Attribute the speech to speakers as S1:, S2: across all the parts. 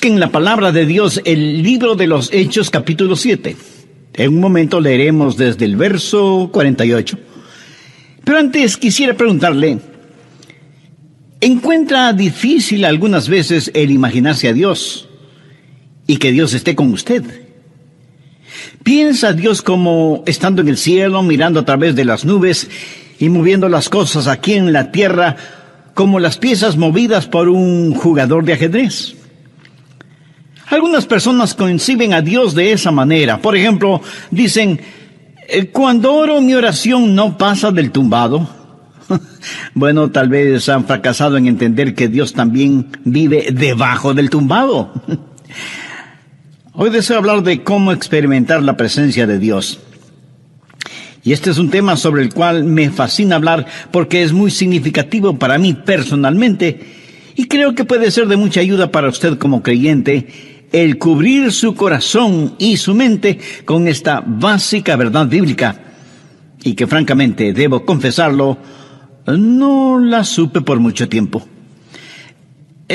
S1: Busquen la palabra de Dios, el libro de los Hechos, capítulo 7. En un momento leeremos desde el verso 48. Pero antes quisiera preguntarle, ¿encuentra difícil algunas veces el imaginarse a Dios y que Dios esté con usted? ¿Piensa a Dios como estando en el cielo, mirando a través de las nubes y moviendo las cosas aquí en la tierra como las piezas movidas por un jugador de ajedrez? Algunas personas conciben a Dios de esa manera. Por ejemplo, dicen, cuando oro mi oración no pasa del tumbado. Bueno, tal vez han fracasado en entender que Dios también vive debajo del tumbado. Hoy deseo hablar de cómo experimentar la presencia de Dios. Y este es un tema sobre el cual me fascina hablar porque es muy significativo para mí personalmente y creo que puede ser de mucha ayuda para usted como creyente el cubrir su corazón y su mente con esta básica verdad bíblica y que francamente, debo confesarlo, no la supe por mucho tiempo.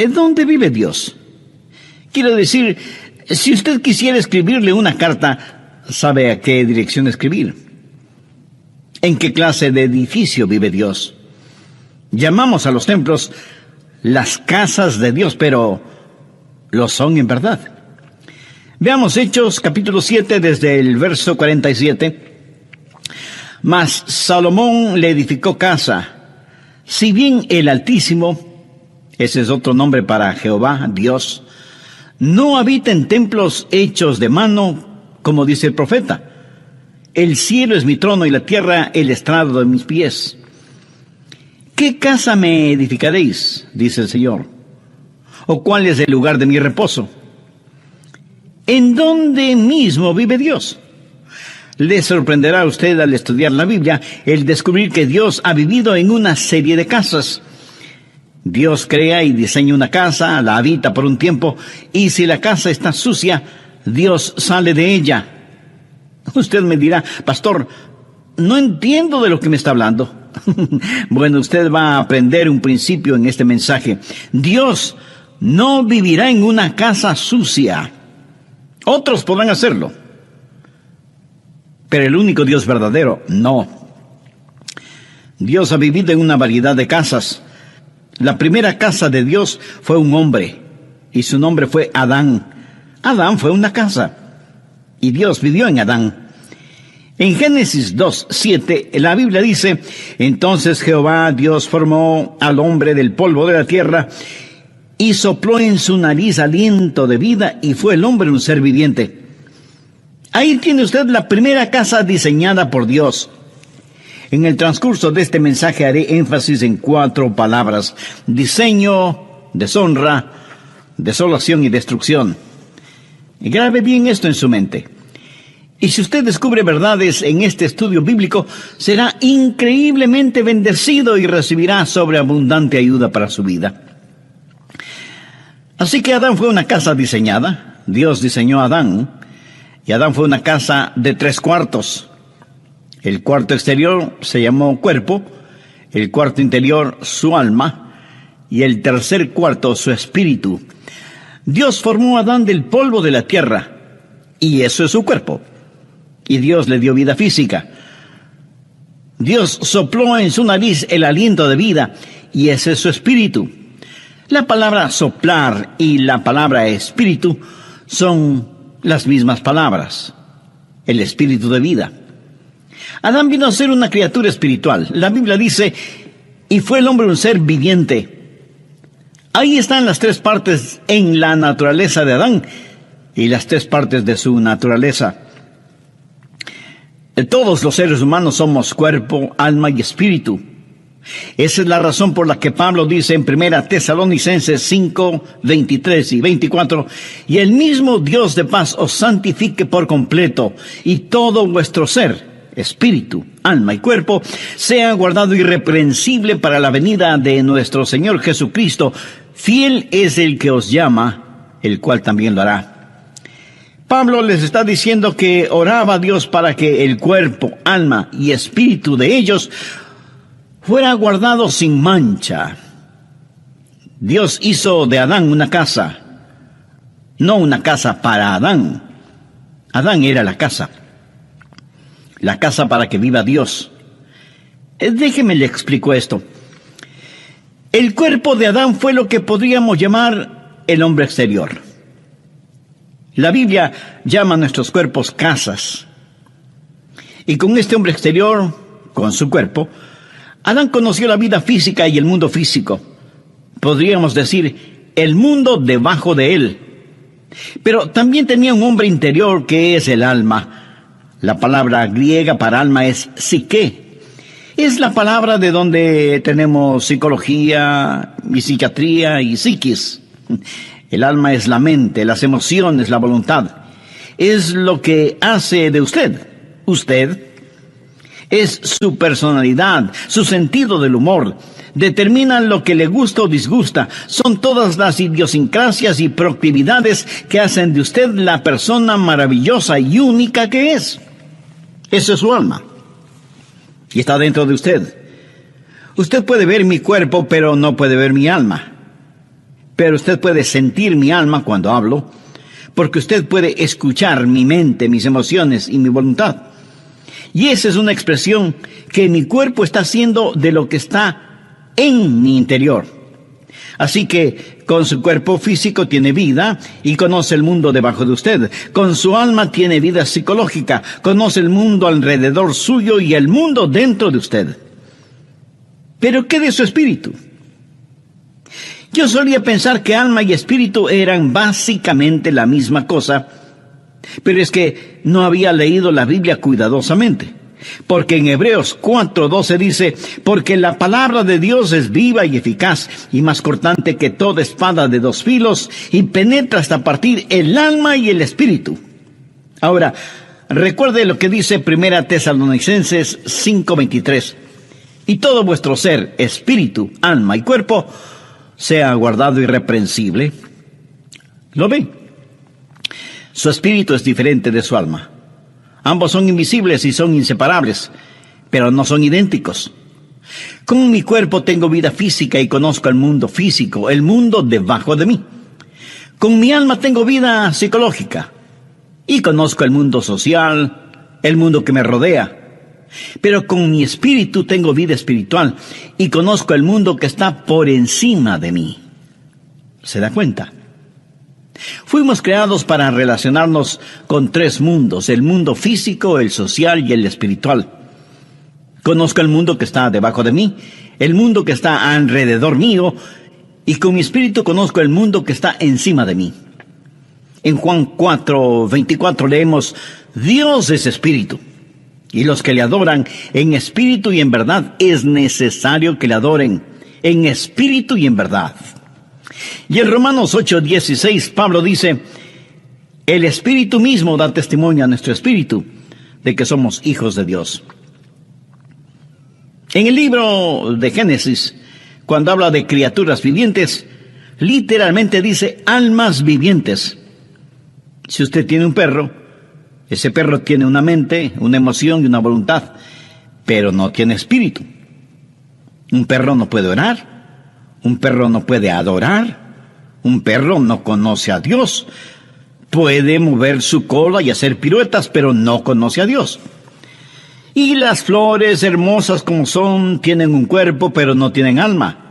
S1: ¿Dónde vive Dios? Quiero decir, si usted quisiera escribirle una carta, ¿sabe a qué dirección escribir? ¿En qué clase de edificio vive Dios? Llamamos a los templos las casas de Dios, pero ¿lo son en verdad? Veamos Hechos capítulo 7 desde el verso 47. Mas Salomón le edificó casa, si bien el Altísimo, ese es otro nombre para Jehová, Dios, no habita en templos hechos de mano, como dice el profeta. El cielo es mi trono y la tierra el estrado de mis pies. ¿Qué casa me edificaréis? Dice el Señor. ¿O cuál es el lugar de mi reposo? ¿En dónde mismo vive Dios? Le sorprenderá a usted al estudiar la Biblia el descubrir que Dios ha vivido en una serie de casas. Dios crea y diseña una casa, la habita por un tiempo, y si la casa está sucia, Dios sale de ella. Usted me dirá, pastor, no entiendo de lo que me está hablando. Bueno, usted va a aprender un principio en este mensaje. Dios no vivirá en una casa sucia. Otros podrán hacerlo, pero el único Dios verdadero, no. Dios ha vivido en una variedad de casas. La primera casa de Dios fue un hombre, y su nombre fue Adán. Adán fue una casa, y Dios vivió en Adán. En Génesis 2:7, la Biblia dice, entonces Jehová Dios formó al hombre del polvo de la tierra, y sopló en su nariz aliento de vida, y fue el hombre un ser viviente. Ahí tiene usted la primera casa diseñada por Dios. En el transcurso de este mensaje haré énfasis en 4 palabras: diseño, deshonra, desolación y destrucción. Y grabe bien esto en su mente. Y si usted descubre verdades en este estudio bíblico, será increíblemente bendecido y recibirá sobreabundante ayuda para su vida. Así que Adán fue una casa diseñada. Dios diseñó a Adán. Y Adán fue una casa de 3 cuartos. El cuarto exterior se llamó cuerpo, el cuarto interior su alma, y el tercer cuarto su espíritu. Dios formó a Adán del polvo de la tierra, y eso es su cuerpo. Y Dios le dio vida física. Dios sopló en su nariz el aliento de vida, y ese es su espíritu. La palabra soplar y la palabra espíritu son las mismas palabras, el espíritu de vida. Adán vino a ser una criatura espiritual. La Biblia dice, y fue el hombre un ser viviente. Ahí están las 3 partes en la naturaleza de Adán y las 3 partes de su naturaleza. Todos los seres humanos somos cuerpo, alma y espíritu. Esa es la razón por la que Pablo dice en 1 Tesalonicenses 5, 23 y 24, y el mismo Dios de paz os santifique por completo, y todo vuestro ser, espíritu, alma y cuerpo, sea guardado irreprensible para la venida de nuestro Señor Jesucristo. Fiel es el que os llama, el cual también lo hará. Pablo les está diciendo que oraba a Dios para que el cuerpo, alma y espíritu de ellos fuera guardado sin mancha. Dios hizo de Adán una casa, no una casa para Adán. Adán era la casa para que viva Dios. Déjeme le explico esto. El cuerpo de Adán fue lo que podríamos llamar el hombre exterior. La Biblia llama a nuestros cuerpos casas. Y con este hombre exterior, con su cuerpo, Adán conoció la vida física y el mundo físico. Podríamos decir, el mundo debajo de él. Pero también tenía un hombre interior que es el alma. La palabra griega para alma es psique. Es la palabra de donde tenemos psicología y psiquiatría y psiquis. El alma es la mente, las emociones, la voluntad. Es lo que hace de usted. Usted es su personalidad, su sentido del humor. Determinan lo que le gusta o disgusta. Son todas las idiosincrasias y proclividades que hacen de usted la persona maravillosa y única que es. Eso es su alma. Y está dentro de usted. Usted puede ver mi cuerpo, pero no puede ver mi alma. Pero usted puede sentir mi alma cuando hablo, porque usted puede escuchar mi mente, mis emociones y mi voluntad. Y esa es una expresión que mi cuerpo está haciendo de lo que está en mi interior. Así que con su cuerpo físico tiene vida y conoce el mundo debajo de usted. Con su alma tiene vida psicológica, conoce el mundo alrededor suyo y el mundo dentro de usted. ¿Pero qué de su espíritu? Yo solía pensar que alma y espíritu eran básicamente la misma cosa, pero es que no había leído la Biblia cuidadosamente. Porque en Hebreos 4:12 dice, porque la palabra de Dios es viva y eficaz, y más cortante que toda espada de dos filos, y penetra hasta partir el alma y el espíritu. Ahora, recuerde lo que dice 1 Tesalonicenses 5:23. Y todo vuestro ser, espíritu, alma y cuerpo, sea guardado irreprensible. ¿Lo ve? Su espíritu es diferente de su alma. Ambos son invisibles y son inseparables, pero no son idénticos. Con mi cuerpo tengo vida física y conozco el mundo físico, el mundo debajo de mí. Con mi alma tengo vida psicológica y conozco el mundo social, el mundo que me rodea. Pero con mi espíritu tengo vida espiritual y conozco el mundo que está por encima de mí. ¿Se da cuenta? Fuimos creados para relacionarnos con tres mundos, el mundo físico, el social y el espiritual. Conozco el mundo que está debajo de mí, el mundo que está alrededor mío, y con mi espíritu conozco el mundo que está encima de mí. En Juan 4:24 leemos, Dios es espíritu, y los que le adoran en espíritu y en verdad es necesario que le adoren en espíritu y en verdad. Y en Romanos 8:16 Pablo dice, el espíritu mismo da testimonio a nuestro espíritu de que somos hijos de Dios. En el libro de Génesis, cuando habla de criaturas vivientes, literalmente dice almas vivientes. Si usted tiene un perro, ese perro tiene una mente, una emoción y una voluntad, pero no tiene espíritu. Un perro no puede orar, un perro no puede adorar, un perro no conoce a Dios. Puede mover su cola y hacer piruetas, pero no conoce a Dios. Y las flores, hermosas como son, tienen un cuerpo, pero no tienen alma.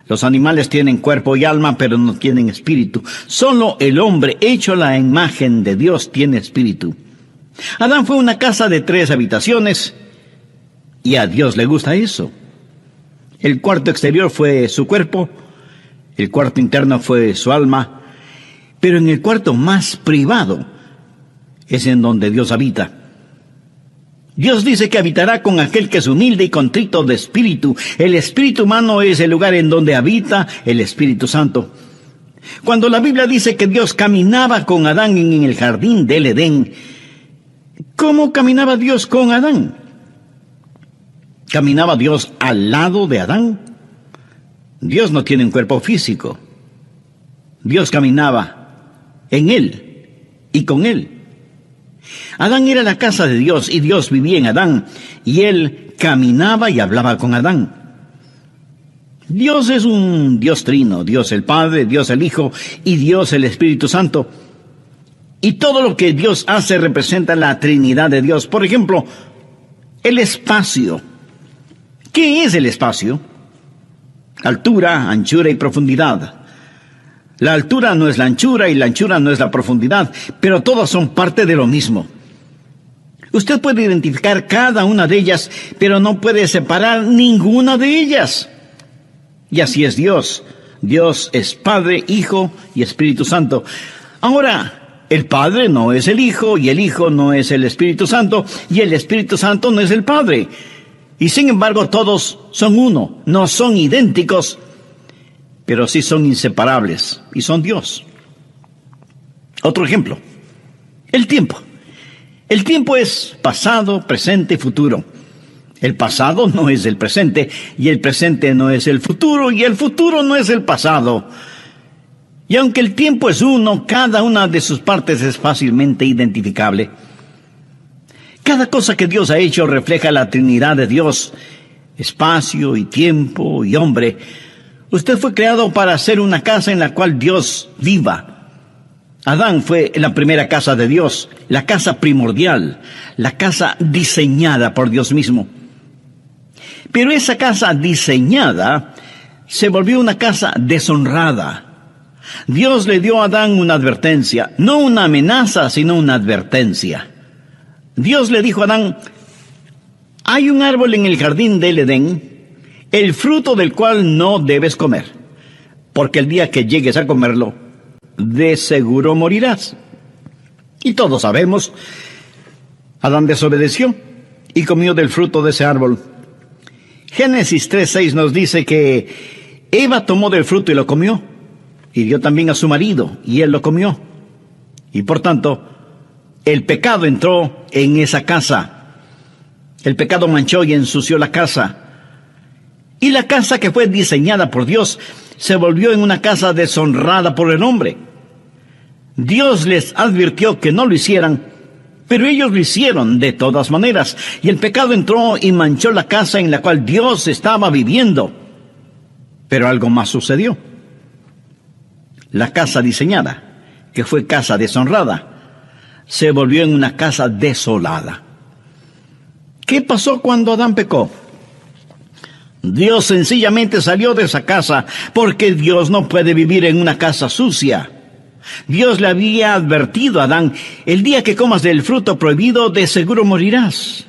S1: Los animales tienen cuerpo y alma, pero no tienen espíritu. Solo el hombre, hecho a la imagen de Dios, tiene espíritu. Adán fue una casa de 3 habitaciones, y a Dios le gusta eso. El cuarto exterior fue su cuerpo, el cuarto interno fue su alma, pero en el cuarto más privado es en donde Dios habita. Dios dice que habitará con aquel que es humilde y contrito de espíritu. El espíritu humano es el lugar en donde habita el Espíritu Santo. Cuando la Biblia dice que Dios caminaba con Adán en el jardín del Edén, ¿cómo caminaba Dios con Adán? ¿Caminaba Dios al lado de Adán? Dios no tiene un cuerpo físico. Dios caminaba en él y con él. Adán era la casa de Dios y Dios vivía en Adán, y él caminaba y hablaba con Adán. Dios es un Dios trino, Dios el Padre, Dios el Hijo y Dios el Espíritu Santo. Y todo lo que Dios hace representa la Trinidad de Dios. Por ejemplo, el espacio. ¿Qué es el espacio? Altura, anchura y profundidad. La altura no es la anchura y la anchura no es la profundidad, pero todas son parte de lo mismo. Usted puede identificar cada una de ellas, pero no puede separar ninguna de ellas. Y así es Dios. Dios es Padre, Hijo y Espíritu Santo. Ahora, el Padre no es el Hijo, y el Hijo no es el Espíritu Santo, y el Espíritu Santo no es el Padre. Y sin embargo, todos son uno, no son idénticos, pero sí son inseparables, y son Dios. Otro ejemplo, el tiempo. El tiempo es pasado, presente y futuro. El pasado no es el presente, y el presente no es el futuro, y el futuro no es el pasado. Y aunque el tiempo es uno, cada una de sus partes es fácilmente identificable. Cada cosa que Dios ha hecho refleja la Trinidad de Dios, espacio y tiempo y hombre. Usted fue creado para hacer una casa en la cual Dios viva. Adán fue la primera casa de Dios, la casa primordial, la casa diseñada por Dios mismo. Pero esa casa diseñada se volvió una casa deshonrada. Dios le dio a Adán una advertencia, no una amenaza, sino una advertencia. Dios le dijo a Adán: hay un árbol en el jardín del Edén, el fruto del cual no debes comer, porque el día que llegues a comerlo, de seguro morirás. Y todos sabemos, Adán desobedeció y comió del fruto de ese árbol. Génesis 3:6 nos dice que Eva tomó del fruto y lo comió, y dio también a su marido, y él lo comió. Y por tanto, el pecado entró en esa casa. El pecado manchó y ensució la casa. Y la casa que fue diseñada por Dios se volvió en una casa deshonrada por el hombre. Dios les advirtió que no lo hicieran, pero ellos lo hicieron de todas maneras. Y el pecado entró y manchó la casa en la cual Dios estaba viviendo. Pero algo más sucedió. La casa diseñada, que fue casa deshonrada, se volvió en una casa desolada. ¿Qué pasó cuando Adán pecó? Dios sencillamente salió de esa casa, porque Dios no puede vivir en una casa sucia. Dios le había advertido a Adán: el día que comas del fruto prohibido, de seguro morirás.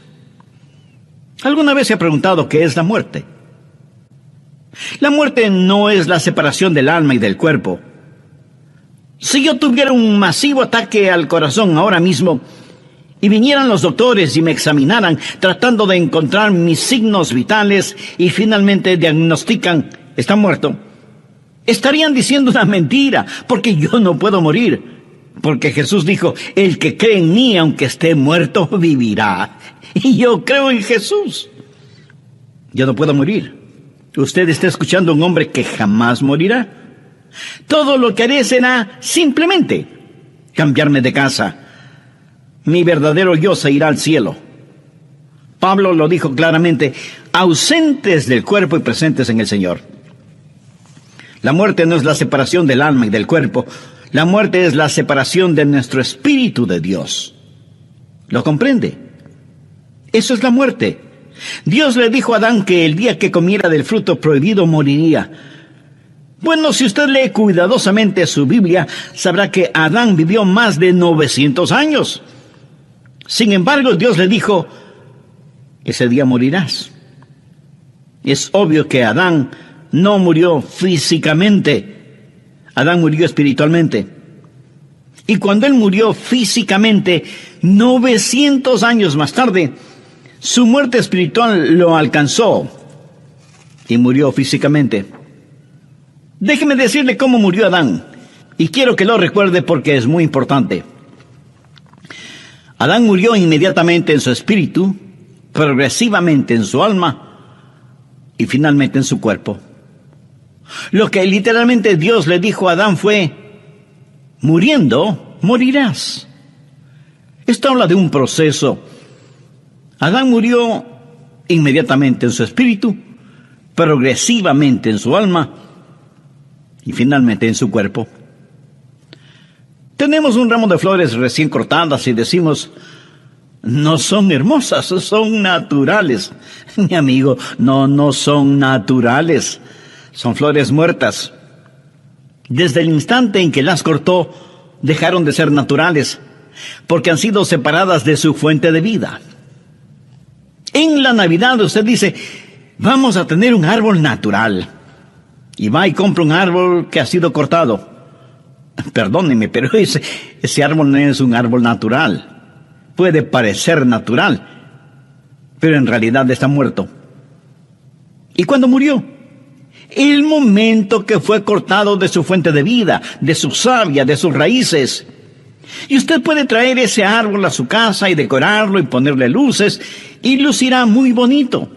S1: ¿Alguna vez se ha preguntado qué es la muerte? La muerte no es la separación del alma y del cuerpo. Si yo tuviera un masivo ataque al corazón ahora mismo, y vinieran los doctores y me examinaran tratando de encontrar mis signos vitales y finalmente diagnostican: está muerto, estarían diciendo una mentira, porque yo no puedo morir. Porque Jesús dijo: el que cree en mí, aunque esté muerto, vivirá. Y yo creo en Jesús. Yo no puedo morir. Usted está escuchando a un hombre que jamás morirá. Todo lo que haré será simplemente cambiarme de casa. Mi verdadero yo se irá al cielo. Pablo lo dijo claramente: ausentes del cuerpo y presentes en el Señor. La muerte no es la separación del alma y del cuerpo. La muerte es la separación de nuestro espíritu de Dios. ¿Lo comprende? Eso es la muerte. Dios le dijo a Adán que el día que comiera del fruto prohibido moriría. Bueno, si usted lee cuidadosamente su Biblia, sabrá que Adán vivió más de 900 años. Sin embargo, Dios le dijo: ese día morirás. Es obvio que Adán no murió físicamente. Adán murió espiritualmente. Y cuando él murió físicamente, 900 años más tarde, su muerte espiritual lo alcanzó y murió físicamente. Déjeme decirle cómo murió Adán, y quiero que lo recuerde porque es muy importante. Adán murió inmediatamente en su espíritu, progresivamente en su alma y finalmente en su cuerpo. Lo que literalmente Dios le dijo a Adán fue: muriendo, morirás. Esto habla de un proceso. Adán murió inmediatamente en su espíritu progresivamente en su alma y finalmente en su cuerpo. Tenemos un ramo de flores recién cortadas y decimos, no son hermosas, son naturales. Mi amigo, no son naturales, son flores muertas. Desde el instante en que las cortó, dejaron de ser naturales, porque han sido separadas de su fuente de vida. En la Navidad usted dice, vamos a tener un árbol natural. Y va y compra un árbol que ha sido cortado. Perdóneme, pero ese árbol no es un árbol natural. Puede parecer natural, pero en realidad está muerto. ¿Y cuándo murió? El momento que fue cortado de su fuente de vida, de su savia, de sus raíces. Y usted puede traer ese árbol a su casa y decorarlo y ponerle luces, y lucirá muy bonito.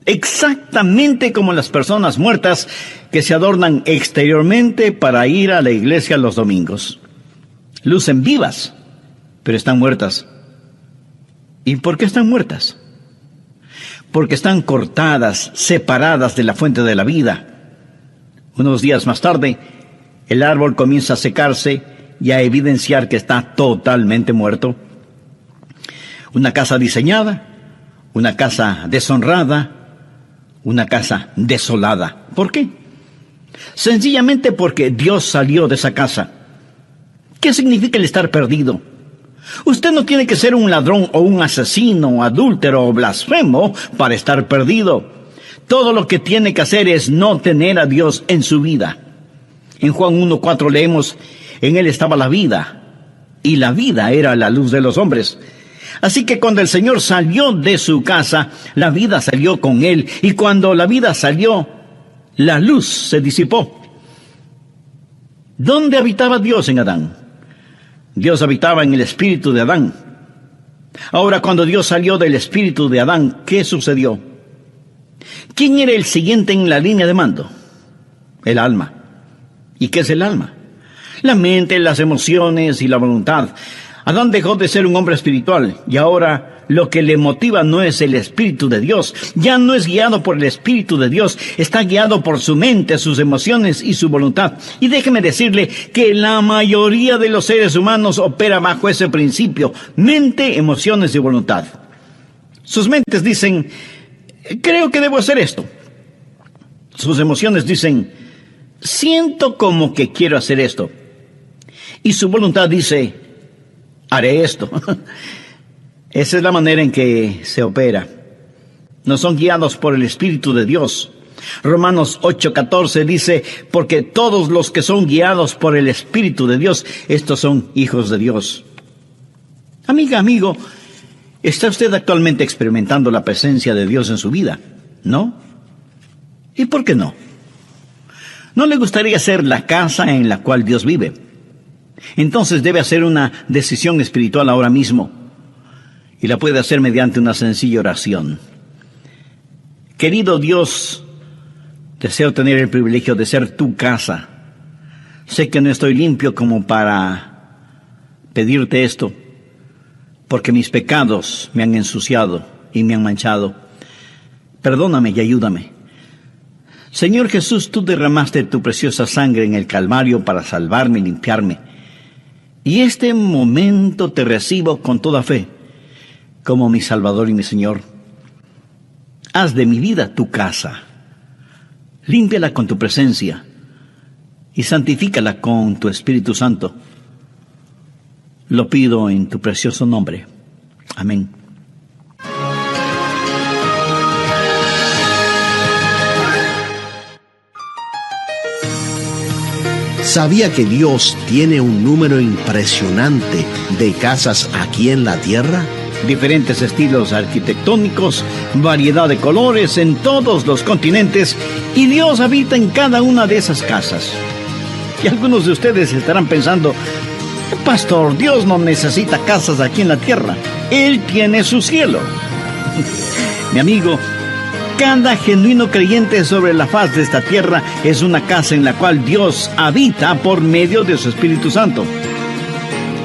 S1: Exactamente como las personas muertas que se adornan exteriormente para ir a la iglesia los domingos. Lucen vivas, pero están muertas. ¿Y por qué están muertas? Porque están cortadas, separadas de la fuente de la vida. Unos días más tarde, el árbol comienza a secarse y a evidenciar que está totalmente muerto. Una casa diseñada, una casa deshonrada, una casa desolada. ¿Por qué? Sencillamente porque Dios salió de esa casa. ¿Qué significa el estar perdido? Usted no tiene que ser un ladrón o un asesino, adúltero o blasfemo para estar perdido. Todo lo que tiene que hacer es no tener a Dios en su vida. En Juan 1:4 leemos, en Él estaba la vida, y la vida era la luz de los hombres. Así que cuando el Señor salió de su casa, la vida salió con Él, y cuando la vida salió, la luz se disipó. ¿Dónde habitaba Dios en Adán? Dios habitaba en el espíritu de Adán. Ahora, cuando Dios salió del espíritu de Adán, ¿qué sucedió? ¿Quién era el siguiente en la línea de mando? El alma. ¿Y qué es el alma? La mente, las emociones y la voluntad. Adán dejó de ser un hombre espiritual y ahora lo que le motiva no es el Espíritu de Dios. Ya no es guiado por el Espíritu de Dios, está guiado por su mente, sus emociones y su voluntad. Y déjeme decirle que la mayoría de los seres humanos opera bajo ese principio: mente, emociones y voluntad. Sus mentes dicen, creo que debo hacer esto. Sus emociones dicen, siento como que quiero hacer esto. Y su voluntad dice, haré esto. Esa es la manera en que se opera. No son guiados por el Espíritu de Dios. Romanos 8:14 dice, porque todos los que son guiados por el Espíritu de Dios, estos son hijos de Dios. Amiga, amigo, ¿está usted actualmente experimentando la presencia de Dios en su vida? ¿No? ¿Y por qué no? ¿No le gustaría ser la casa en la cual Dios vive? Entonces debe hacer una decisión espiritual ahora mismo. Y la puede hacer mediante una sencilla oración. Querido Dios, deseo tener el privilegio de ser tu casa. Sé que no estoy limpio como para pedirte esto, porque mis pecados me han ensuciado y me han manchado. Perdóname y ayúdame. Señor Jesús, tú derramaste tu preciosa sangre en el Calvario para salvarme y limpiarme. Y este momento te recibo con toda fe, como mi Salvador y mi Señor. Haz de mi vida tu casa. Límpiala con tu presencia y santifícala con tu Espíritu Santo. Lo pido en tu precioso nombre. Amén.
S2: ¿Sabía que Dios tiene un número impresionante de casas aquí en la tierra?
S1: Diferentes estilos arquitectónicos, variedad de colores en todos los continentes, y Dios habita en cada una de esas casas. Y algunos de ustedes estarán pensando, pastor, Dios no necesita casas aquí en la tierra, Él tiene su cielo. Mi amigo, cada genuino creyente sobre la faz de esta tierra es una casa en la cual Dios habita por medio de su Espíritu Santo.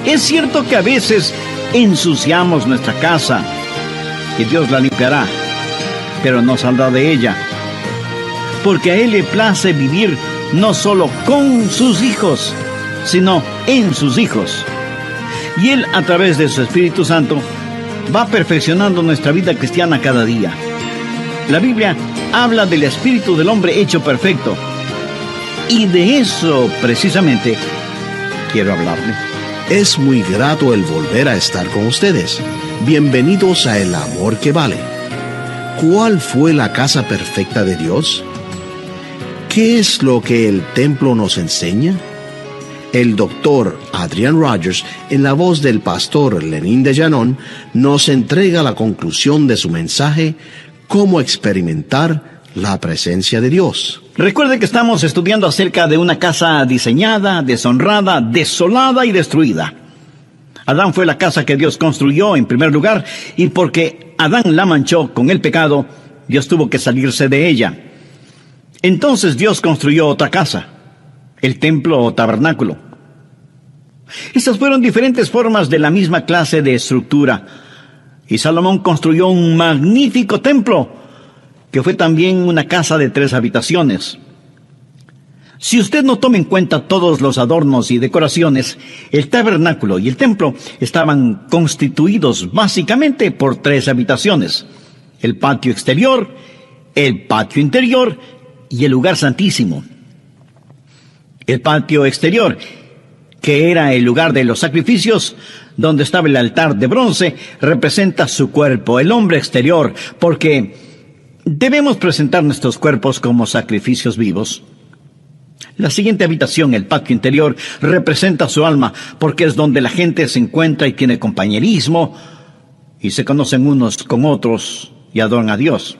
S1: Es cierto que a veces ensuciamos nuestra casa y Dios la limpiará, pero no saldrá de ella porque a Él le place vivir no solo con sus hijos, sino en sus hijos. Y Él, a través de su Espíritu Santo, va perfeccionando nuestra vida cristiana cada día. La Biblia habla del espíritu del hombre hecho perfecto. Y de eso, precisamente, quiero hablarle.
S2: Es muy grato el volver a estar con ustedes. Bienvenidos a El Amor que Vale. ¿Cuál fue la casa perfecta de Dios? ¿Qué es lo que el templo nos enseña? El doctor Adrian Rogers, en la voz del pastor Lenín de Llanón, nos entrega la conclusión de su mensaje, cómo experimentar la presencia de Dios.
S1: Recuerde que estamos estudiando acerca de una casa diseñada, deshonrada, desolada y destruida. Adán fue la casa que Dios construyó en primer lugar, y porque Adán la manchó con el pecado, Dios tuvo que salirse de ella. Entonces Dios construyó otra casa, el templo o tabernáculo. Estas fueron diferentes formas de la misma clase de estructura, y Salomón construyó un magnífico templo, que fue también una casa de 3 habitaciones. Si usted no toma en cuenta todos los adornos y decoraciones, el tabernáculo y el templo estaban constituidos básicamente por 3 habitaciones: el patio exterior, el patio interior y el lugar santísimo. El patio exterior, que era el lugar de los sacrificios, donde estaba el altar de bronce, representa su cuerpo, el hombre exterior, porque debemos presentar nuestros cuerpos como sacrificios vivos. La siguiente habitación, el patio interior, representa su alma, porque es donde la gente se encuentra y tiene compañerismo, y se conocen unos con otros y adoran a Dios.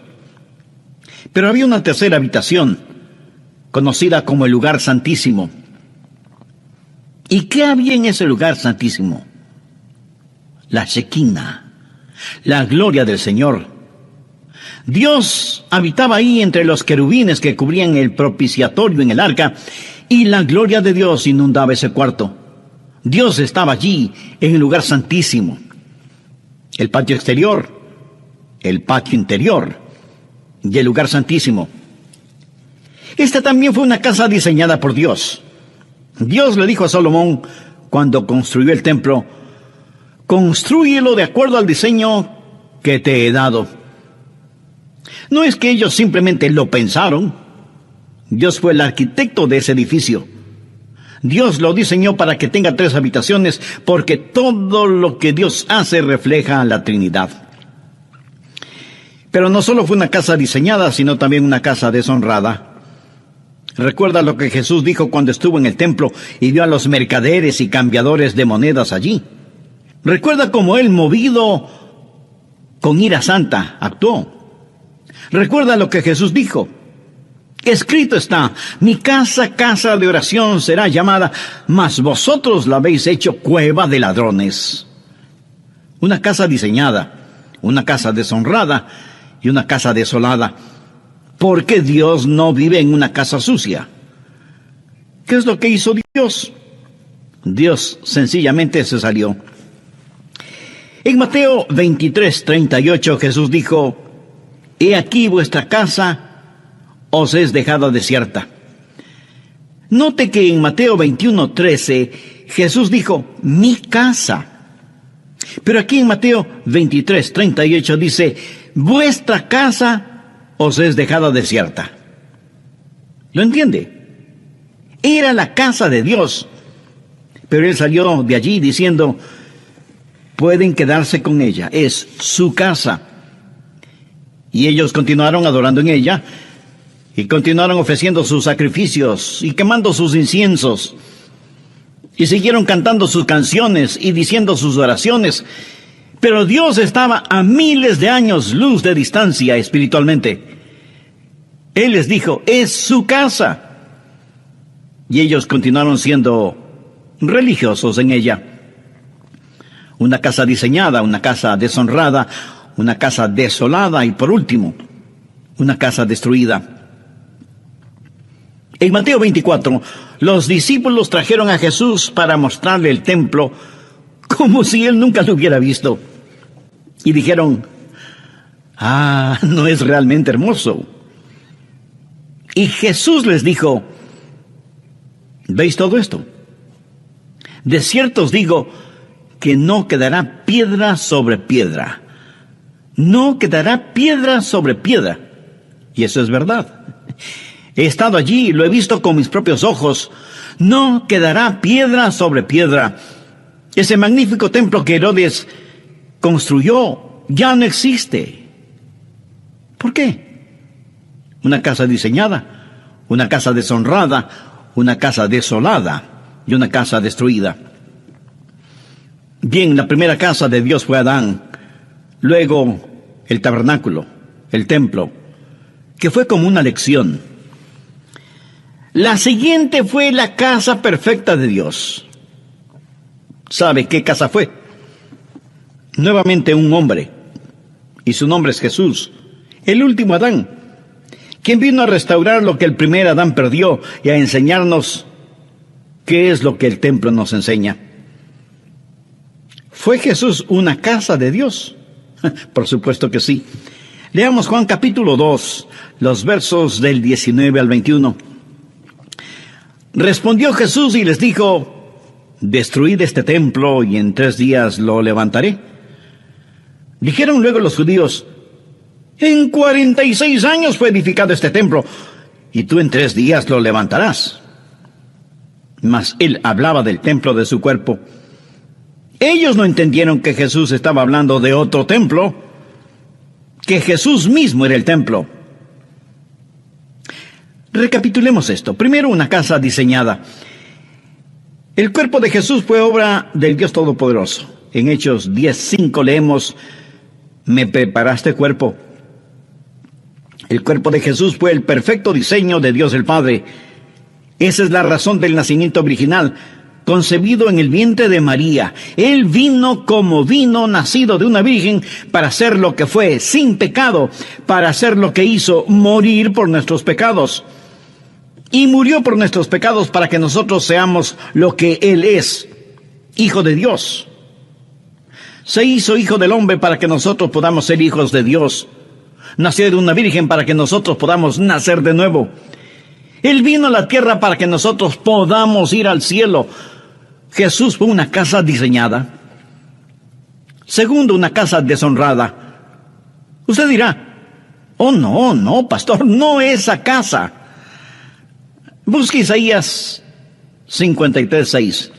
S1: Pero había una tercera habitación, conocida como el lugar santísimo. ¿Y qué había en ese lugar santísimo? La Shekinah, la gloria del Señor. Dios habitaba ahí entre los querubines que cubrían el propiciatorio en el arca, y la gloria de Dios inundaba ese cuarto. Dios estaba allí en el lugar santísimo. El patio exterior, el patio interior y el lugar santísimo. Esta también fue una casa diseñada por Dios. Dios le dijo a Salomón, cuando construyó el templo: «Constrúyelo de acuerdo al diseño que te he dado». No es que ellos simplemente lo pensaron. Dios fue el arquitecto de ese edificio. Dios lo diseñó para que tenga 3 habitaciones, porque todo lo que Dios hace refleja a la Trinidad. Pero no solo fue una casa diseñada, sino también una casa deshonrada. Recuerda lo que Jesús dijo cuando estuvo en el templo y vio a los mercaderes y cambiadores de monedas allí. Recuerda cómo él, movido con ira santa, actuó. Recuerda lo que Jesús dijo: «Escrito está, mi casa, casa de oración será llamada, mas vosotros la habéis hecho cueva de ladrones». Una casa diseñada, una casa deshonrada y una casa desolada, porque Dios no vive en una casa sucia. ¿Qué es lo que hizo Dios? Dios sencillamente se salió. En Mateo 23:38 Jesús dijo: «He aquí vuestra casa os es dejada desierta». Note que en Mateo 21:13 Jesús dijo: «mi casa». Pero aquí en Mateo 23:38 dice: «vuestra casa os es dejada desierta». ¿Lo entiende? Era la casa de Dios, pero él salió de allí diciendo: «pueden quedarse con ella, es su casa». Y ellos continuaron adorando en ella, y continuaron ofreciendo sus sacrificios y quemando sus inciensos, y siguieron cantando sus canciones y diciendo sus oraciones. Pero Dios estaba a miles de años luz de distancia espiritualmente. Él les dijo: «es su casa». Y ellos continuaron siendo religiosos en ella. Una casa diseñada, una casa deshonrada, una casa desolada y, por último, una casa destruida. En Mateo 24, los discípulos trajeron a Jesús para mostrarle el templo como si él nunca lo hubiera visto. Y dijeron: «no es realmente hermoso». Y Jesús les dijo: ¿veis todo esto? De cierto os digo que no quedará piedra sobre piedra. No quedará piedra sobre piedra. Y eso es verdad. He estado allí, lo he visto con mis propios ojos. No quedará piedra sobre piedra. Ese magnífico templo que Herodes construyó ya no existe. ¿Por qué? Una casa diseñada, una casa deshonrada, una casa desolada y una casa destruida. Bien, la primera casa de Dios fue Adán, luego el tabernáculo, el templo, que fue como una lección. La siguiente fue la casa perfecta de Dios. ¿Sabe qué casa fue? Nuevamente un hombre, y su nombre es Jesús, el último Adán, quien vino a restaurar lo que el primer Adán perdió y a enseñarnos qué es lo que el templo nos enseña. ¿Fue Jesús una casa de Dios? Por supuesto que sí. Leamos Juan capítulo 2, los versos del 19 al 21. Respondió Jesús y les dijo: destruid este templo y en 3 días lo levantaré. Dijeron luego los judíos: en 46 años fue edificado este templo, y tú en 3 días lo levantarás. Mas él hablaba del templo de su cuerpo. Ellos no entendieron que Jesús estaba hablando de otro templo, que Jesús mismo era el templo. Recapitulemos esto. Primero, una casa diseñada. El cuerpo de Jesús fue obra del Dios Todopoderoso. En Hechos 10:5 leemos: me preparaste cuerpo. El cuerpo de Jesús fue el perfecto diseño de Dios el Padre. Esa es la razón del nacimiento virginal, concebido en el vientre de María. Él vino como vino, nacido de una virgen, para hacer lo que fue, sin pecado, para hacer lo que hizo, morir por nuestros pecados. Y murió por nuestros pecados para que nosotros seamos lo que Él es, Hijo de Dios. Se hizo Hijo del hombre para que nosotros podamos ser hijos de Dios. Nació de una virgen para que nosotros podamos nacer de nuevo. Él vino a la tierra para que nosotros podamos ir al cielo. Jesús fue una casa diseñada. Segundo, una casa deshonrada. Usted dirá: oh no, pastor, no esa casa. Busque Isaías 53:6.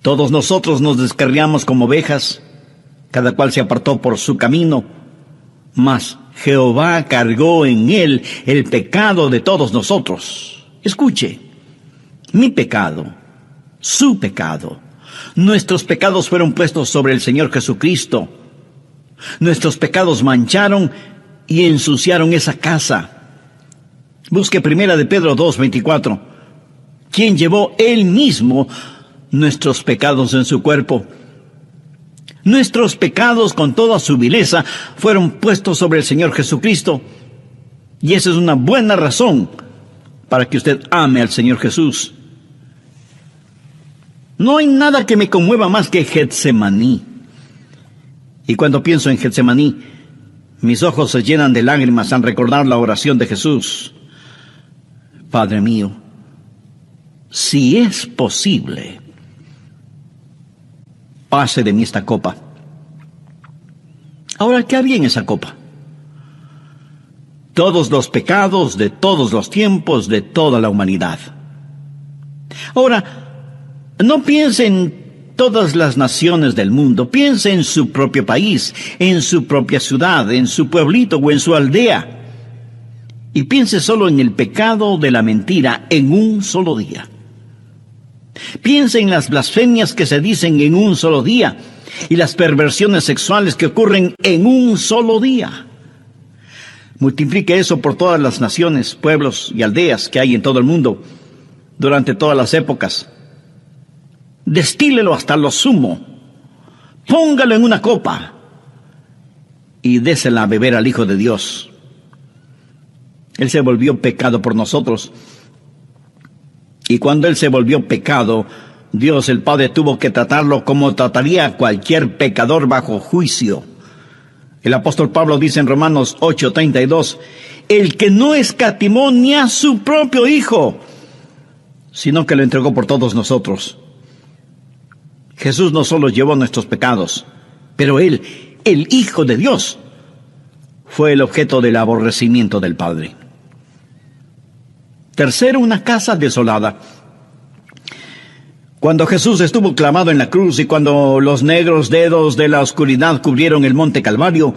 S1: Todos nosotros nos descarriamos como ovejas, cada cual se apartó por su camino, mas Jehová cargó en él el pecado de todos nosotros. Escuche, mi pecado, su pecado, nuestros pecados fueron puestos sobre el Señor Jesucristo. Nuestros pecados mancharon y ensuciaron esa casa. Busque 1 de Pedro 2:24, quien llevó él mismo nuestros pecados en su cuerpo. Nuestros pecados con toda su vileza fueron puestos sobre el Señor Jesucristo. Y esa es una buena razón para que usted ame al Señor Jesús. No hay nada que me conmueva más que Getsemaní. Y cuando pienso en Getsemaní, mis ojos se llenan de lágrimas al recordar la oración de Jesús. Padre mío, si es posible, pase de mí esta copa. Ahora, ¿qué había en esa copa? Todos los pecados de todos los tiempos, de toda la humanidad. Ahora, no piense en todas las naciones del mundo, piense en su propio país, en su propia ciudad, en su pueblito o en su aldea. Y piense solo en el pecado de la mentira en un solo día. Piense en las blasfemias que se dicen en un solo día y las perversiones sexuales que ocurren en un solo día. Multiplique eso por todas las naciones, pueblos y aldeas que hay en todo el mundo durante todas las épocas. Destílelo hasta lo sumo. Póngalo en una copa y désela a beber al Hijo de Dios. Él se volvió pecado por nosotros. Y cuando Él se volvió pecado, Dios el Padre tuvo que tratarlo como trataría a cualquier pecador bajo juicio. El apóstol Pablo dice en Romanos 8:32, el que no escatimó ni a su propio Hijo, sino que lo entregó por todos nosotros. Jesús no solo llevó nuestros pecados, pero Él, el Hijo de Dios, fue el objeto del aborrecimiento del Padre. Tercero, una casa desolada. Cuando Jesús estuvo clavado en la cruz y cuando los negros dedos de la oscuridad cubrieron el monte Calvario,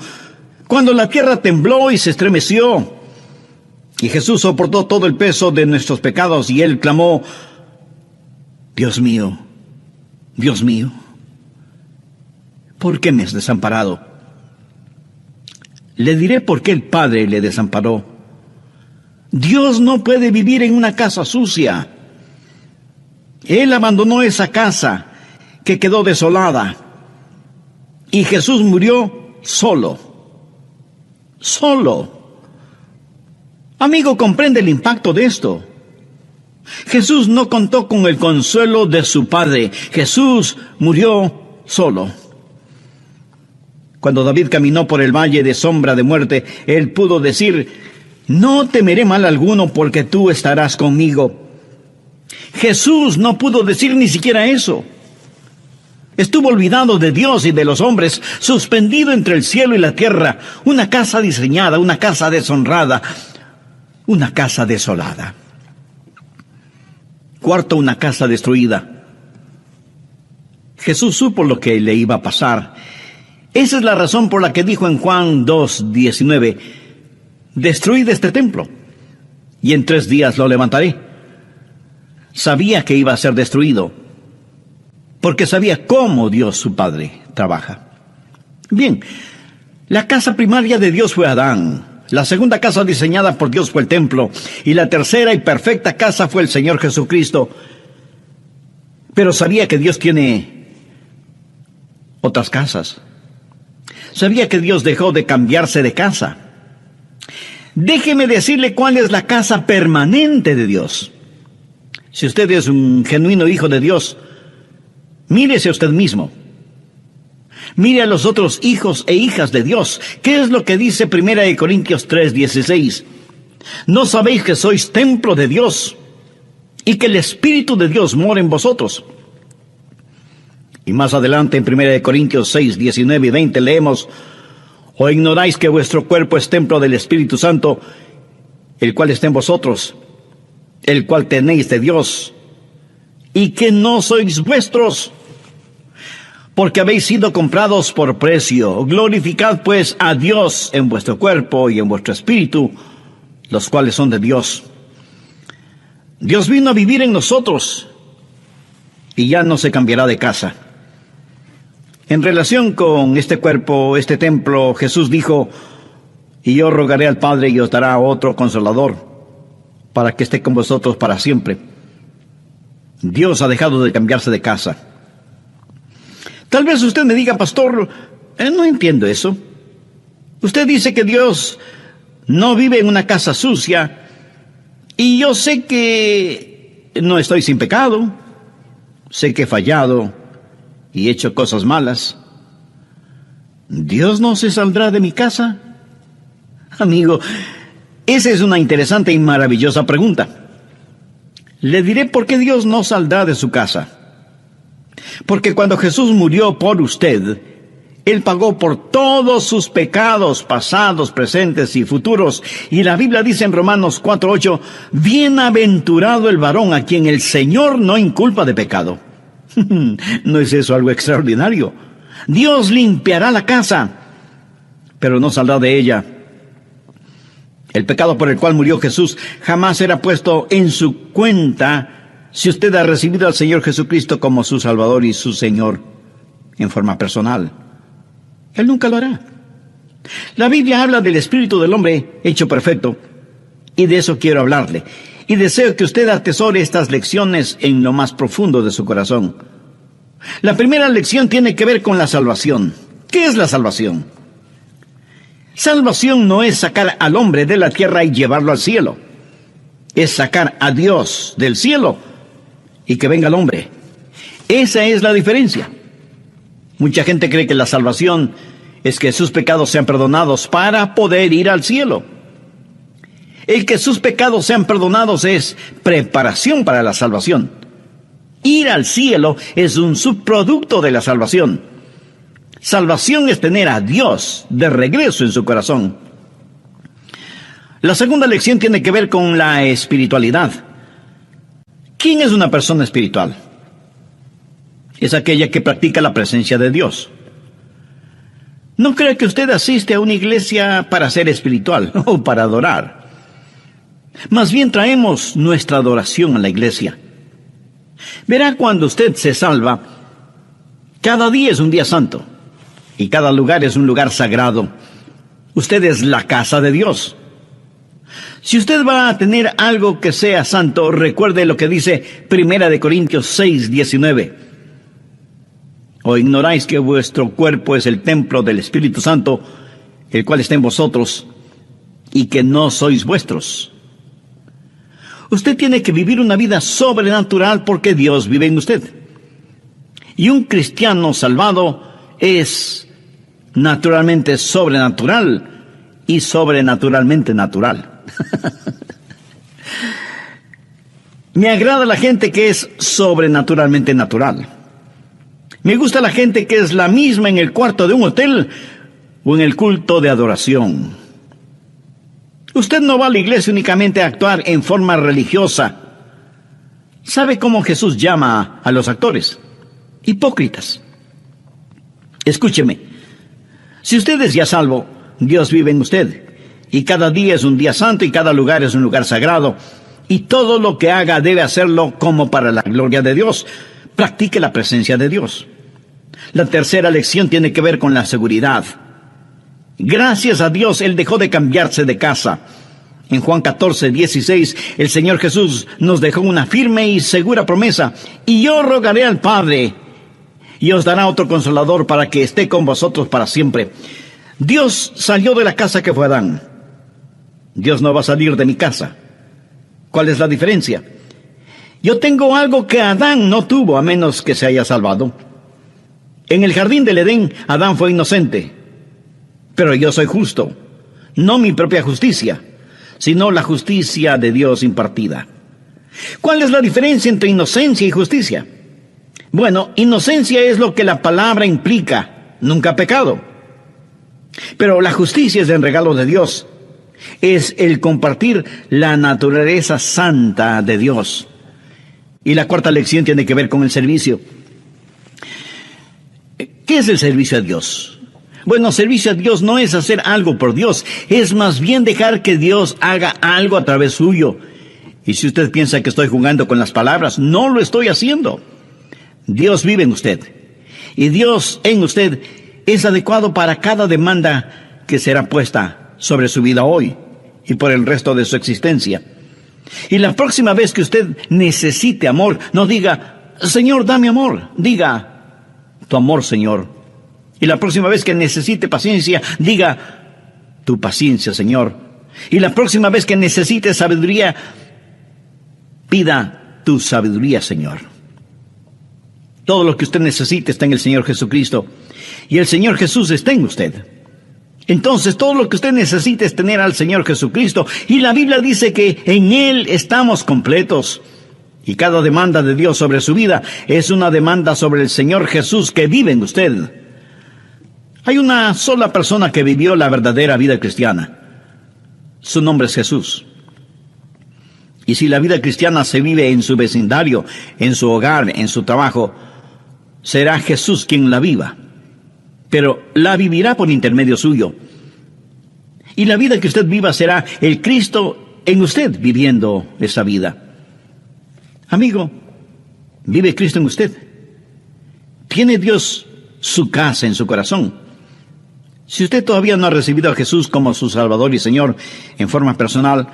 S1: cuando la tierra tembló y se estremeció, y Jesús soportó todo el peso de nuestros pecados, y Él clamó, Dios mío, ¿por qué me has desamparado? Le diré por qué el Padre le desamparó. Dios no puede vivir en una casa sucia. Él abandonó esa casa que quedó desolada. Y Jesús murió solo. Amigo, comprende el impacto de esto. Jesús no contó con el consuelo de su Padre. Jesús murió solo. Cuando David caminó por el valle de sombra de muerte, él pudo decir, no temeré mal alguno porque tú estarás conmigo. Jesús no pudo decir ni siquiera eso. Estuvo olvidado de Dios y de los hombres, suspendido entre el cielo y la tierra, una casa diseñada, una casa deshonrada, una casa desolada. Cuarto, una casa destruida. Jesús supo lo que le iba a pasar. Esa es la razón por la que dijo en Juan 2:19, destruid este templo, y en 3 días lo levantaré. Sabía que iba a ser destruido, porque sabía cómo Dios su Padre trabaja. Bien, la casa primaria de Dios fue Adán, la segunda casa diseñada por Dios fue el templo, y la tercera y perfecta casa fue el Señor Jesucristo. Pero sabía que Dios tiene otras casas. Sabía que Dios dejó de cambiarse de casa. Déjeme decirle cuál es la casa permanente de Dios. Si usted es un genuino hijo de Dios, mírese a usted mismo. Mire a los otros hijos e hijas de Dios. ¿Qué es lo que dice 1 Corintios 3:16? ¿No sabéis que sois templo de Dios y que el Espíritu de Dios mora en vosotros? Y más adelante en 1 Corintios 6:19 y 20 leemos, ¿o ignoráis que vuestro cuerpo es templo del Espíritu Santo, el cual está en vosotros, el cual tenéis de Dios, y que no sois vuestros, porque habéis sido comprados por precio? Glorificad pues a Dios en vuestro cuerpo y en vuestro espíritu, los cuales son de Dios. Dios vino a vivir en nosotros, y ya no se cambiará de casa. En relación con este cuerpo, este templo, Jesús dijo, y yo rogaré al Padre y os dará otro Consolador, para que esté con vosotros para siempre. Dios ha dejado de cambiarse de casa. Tal vez usted me diga, pastor, no entiendo eso. Usted dice que Dios no vive en una casa sucia, y yo sé que no estoy sin pecado, sé que he fallado y he hecho cosas malas. ¿Dios no se saldrá de mi casa? Amigo, esa es una interesante y maravillosa pregunta. Le diré por qué Dios no saldrá de su casa. Porque cuando Jesús murió por usted, Él pagó por todos sus pecados pasados, presentes y futuros. Y la Biblia dice en Romanos 4:8, bienaventurado el varón a quien el Señor no inculpa de pecado. ¿No es eso algo extraordinario? Dios limpiará la casa, pero no saldrá de ella. El pecado por el cual murió Jesús jamás será puesto en su cuenta si usted ha recibido al Señor Jesucristo como su Salvador y su Señor en forma personal. Él nunca lo hará. La Biblia habla del espíritu del hombre hecho perfecto, y de eso quiero hablarle. Y deseo que usted atesore estas lecciones en lo más profundo de su corazón. La primera lección tiene que ver con la salvación. ¿Qué es la salvación? Salvación no es sacar al hombre de la tierra y llevarlo al cielo. Es sacar a Dios del cielo y que venga el hombre. Esa es la diferencia. Mucha gente cree que la salvación es que sus pecados sean perdonados para poder ir al cielo. El que sus pecados sean perdonados es preparación para la salvación. Ir al cielo es un subproducto de la salvación. Salvación es tener a Dios de regreso en su corazón. La segunda lección tiene que ver con la espiritualidad. ¿Quién es una persona espiritual? Es aquella que practica la presencia de Dios. No crea que usted asiste a una iglesia para ser espiritual o para adorar. Más bien traemos nuestra adoración a la iglesia. Verá, cuando usted se salva, cada día es un día santo y cada lugar es un lugar sagrado. Usted es la casa de Dios. Si usted va a tener algo que sea santo, recuerde lo que dice 1 Corintios 6:19. ¿O ignoráis que vuestro cuerpo es el templo del Espíritu Santo, el cual está en vosotros, y que no sois vuestros? Usted tiene que vivir una vida sobrenatural porque Dios vive en usted. Y un cristiano salvado es naturalmente sobrenatural y sobrenaturalmente natural. Me agrada la gente que es sobrenaturalmente natural. Me gusta la gente que es la misma en el cuarto de un hotel o en el culto de adoración. Usted no va a la iglesia únicamente a actuar en forma religiosa. ¿Sabe cómo Jesús llama a los actores? Hipócritas. Escúcheme. Si usted es ya salvo, Dios vive en usted. Y cada día es un día santo y cada lugar es un lugar sagrado. Y todo lo que haga debe hacerlo como para la gloria de Dios. Practique la presencia de Dios. La tercera lección tiene que ver con la seguridad. Gracias a Dios, Él dejó de cambiarse de casa. En Juan 14:16, el Señor Jesús nos dejó una firme y segura promesa. Y yo rogaré al Padre, y os dará otro consolador para que esté con vosotros para siempre. Dios salió de la casa que fue Adán. Dios no va a salir de mi casa. ¿Cuál es la diferencia? Yo tengo algo que Adán no tuvo, a menos que se haya salvado. En el jardín del Edén, Adán fue inocente. Pero yo soy justo. No mi propia justicia, sino la justicia de Dios impartida. ¿Cuál es la diferencia entre inocencia y justicia? Bueno, inocencia es lo que la palabra implica, nunca pecado. Pero la justicia es el regalo de Dios. Es el compartir la naturaleza santa de Dios. Y la cuarta lección tiene que ver con el servicio. ¿Qué es el servicio a Dios? Bueno, servicio a Dios no es hacer algo por Dios, es más bien dejar que Dios haga algo a través suyo. Y si usted piensa que estoy jugando con las palabras, no lo estoy haciendo. Dios vive en usted. Y Dios en usted es adecuado para cada demanda que será puesta sobre su vida hoy y por el resto de su existencia. Y la próxima vez que usted necesite amor, no diga, Señor, dame amor. Diga, tu amor, Señor. Y la próxima vez que necesite paciencia, diga, tu paciencia, Señor. Y la próxima vez que necesite sabiduría, pida tu sabiduría, Señor. Todo lo que usted necesite está en el Señor Jesucristo. Y el Señor Jesús está en usted. Entonces, todo lo que usted necesita es tener al Señor Jesucristo. Y la Biblia dice que en Él estamos completos. Y cada demanda de Dios sobre su vida es una demanda sobre el Señor Jesús que vive en usted. Hay una sola persona que vivió la verdadera vida cristiana. Su nombre es Jesús. Y si la vida cristiana se vive en su vecindario, en su hogar, en su trabajo, será Jesús quien la viva. Pero la vivirá por intermedio suyo. Y la vida que usted viva será el Cristo en usted viviendo esa vida. Amigo, ¿vive Cristo en usted? ¿Tiene Dios su casa en su corazón? Si usted todavía no ha recibido a Jesús como su Salvador y Señor en forma personal,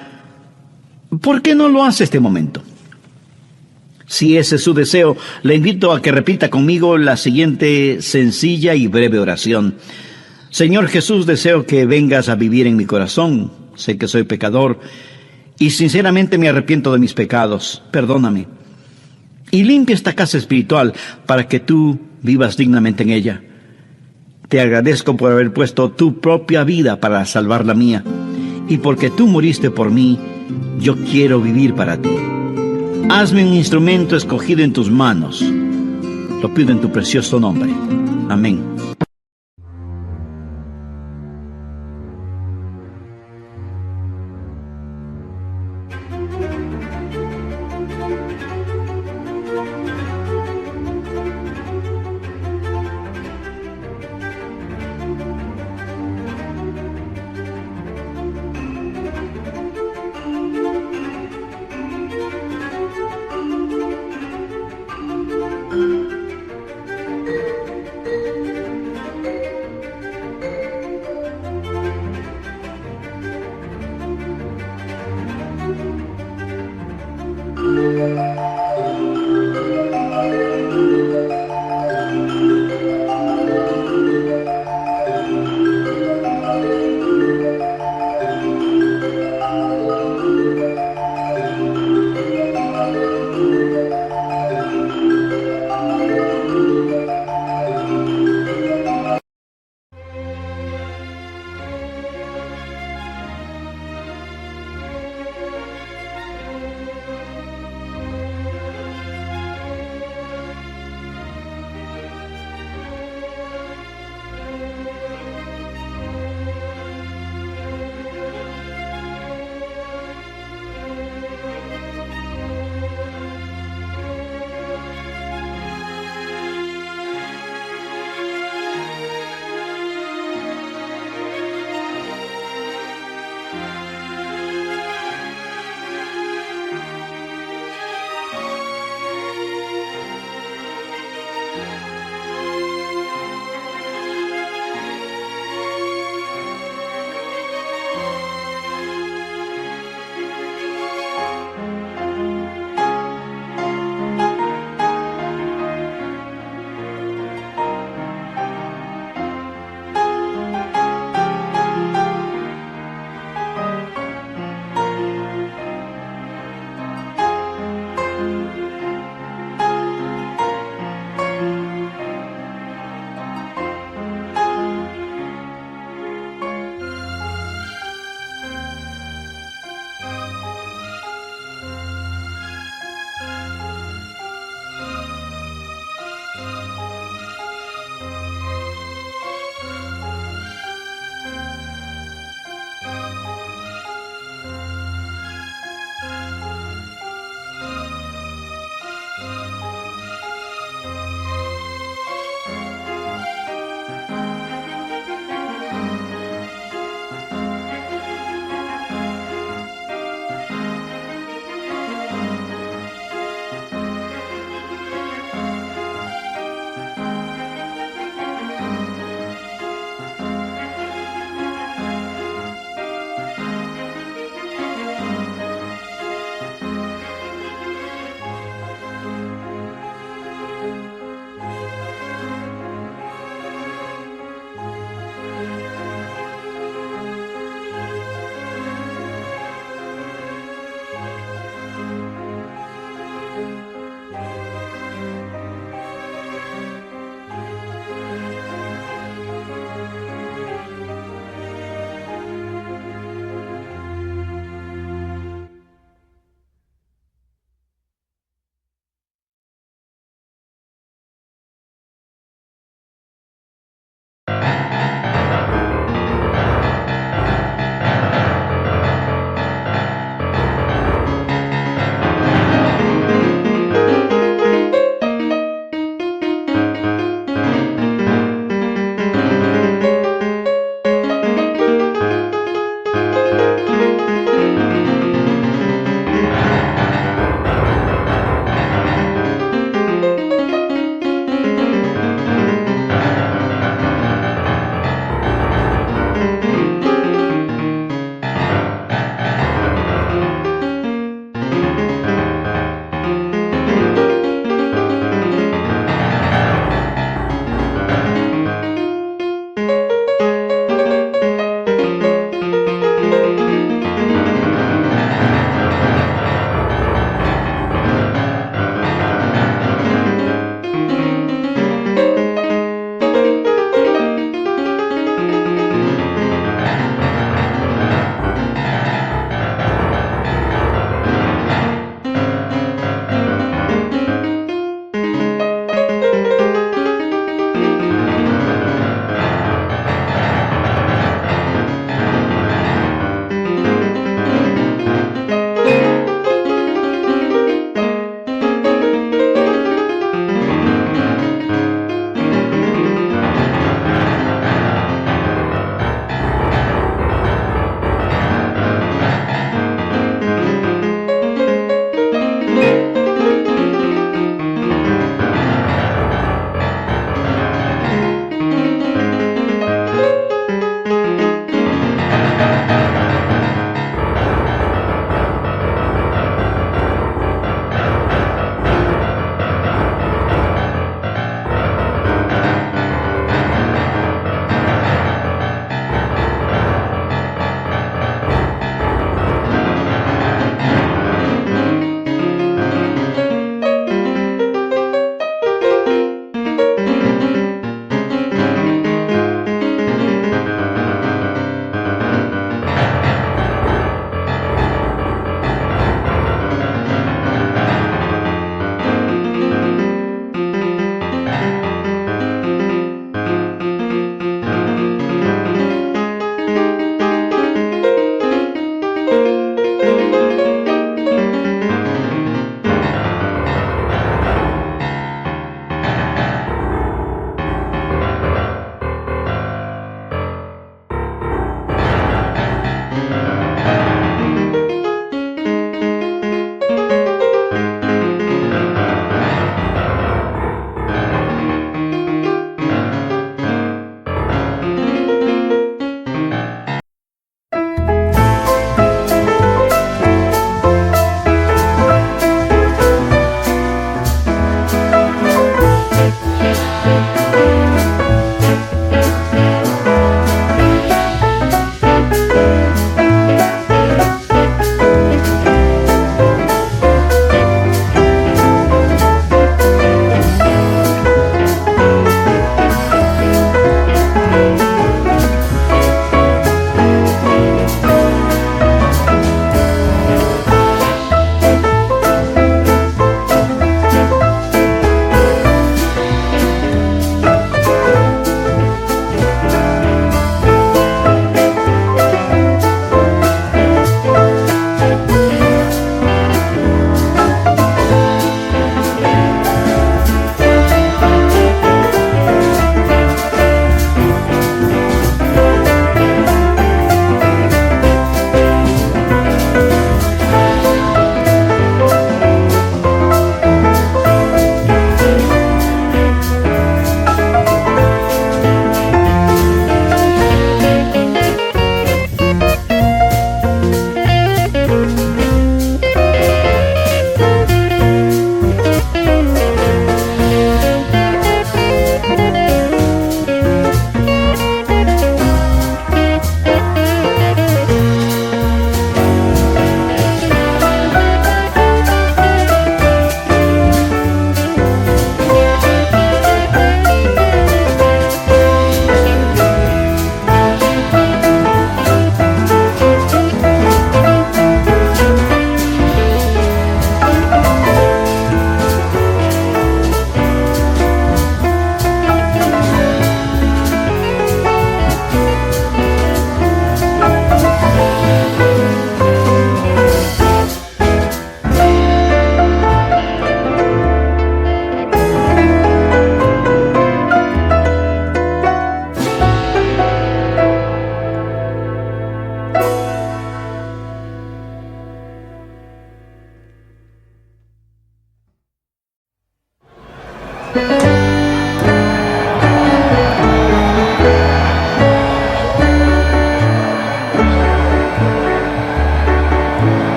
S1: ¿por qué no lo hace este momento? Si ese es su deseo, le invito a que repita conmigo la siguiente sencilla y breve oración. Señor Jesús, deseo que vengas a vivir en mi corazón. Sé que soy pecador y sinceramente me arrepiento de mis pecados. Perdóname. Y limpia esta casa espiritual para que tú vivas dignamente en ella. Te agradezco por haber puesto tu propia vida para salvar la mía. Y porque tú moriste por mí, yo quiero vivir para ti. Hazme un instrumento escogido en tus manos. Lo pido en tu precioso nombre. Amén.